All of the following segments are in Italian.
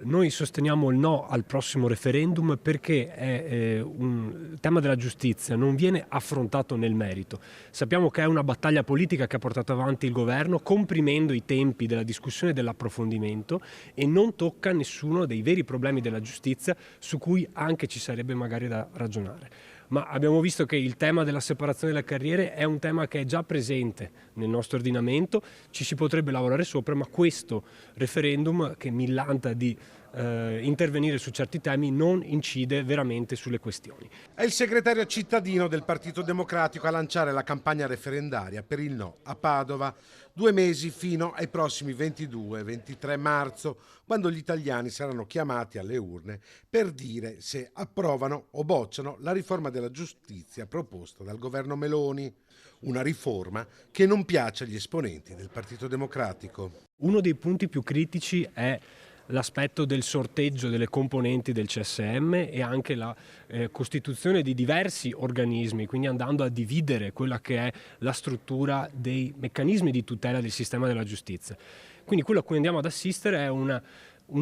Noi sosteniamo il no al prossimo referendum perché il tema della giustizia non viene affrontato nel merito. Sappiamo che è una battaglia politica che ha portato avanti il governo, comprimendo i tempi della discussione e dell'approfondimento, e non tocca nessuno dei veri problemi della giustizia su cui anche ci sarebbe magari da ragionare. Ma abbiamo visto che il tema della separazione delle carriere è un tema che è già presente nel nostro ordinamento, ci si potrebbe lavorare sopra, ma questo referendum, che millanta di intervenire su certi temi, non incide veramente sulle questioni. È il segretario cittadino del Partito Democratico a lanciare la campagna referendaria per il no a Padova. 2 mesi fino ai prossimi 22 e 23 marzo, quando gli italiani saranno chiamati alle urne per dire se approvano o bocciano la riforma della giustizia proposta dal governo Meloni. Una riforma che non piace agli esponenti del Partito Democratico. Uno dei punti più critici è l'aspetto del sorteggio delle componenti del CSM e anche la costituzione di diversi organismi, quindi andando a dividere quella che è la struttura dei meccanismi di tutela del sistema della giustizia. Quindi quello a cui andiamo ad assistere è un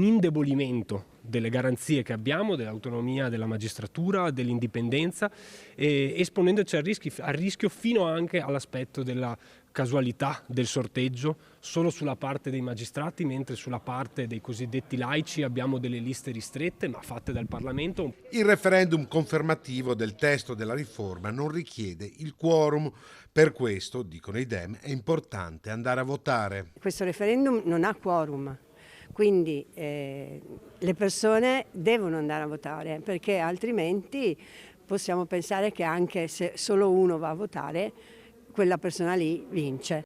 indebolimento delle garanzie che abbiamo, dell'autonomia della magistratura, dell'indipendenza, esponendoci al rischio fino anche all'aspetto della casualità del sorteggio solo sulla parte dei magistrati, mentre sulla parte dei cosiddetti laici abbiamo delle liste ristrette ma fatte dal Parlamento. Il referendum confermativo del testo della riforma non richiede il quorum. Per questo, dicono i Dem, è importante andare a votare. Questo referendum non ha quorum, quindi le persone devono andare a votare, perché altrimenti possiamo pensare che anche se solo uno va a votare, quella persona lì vince.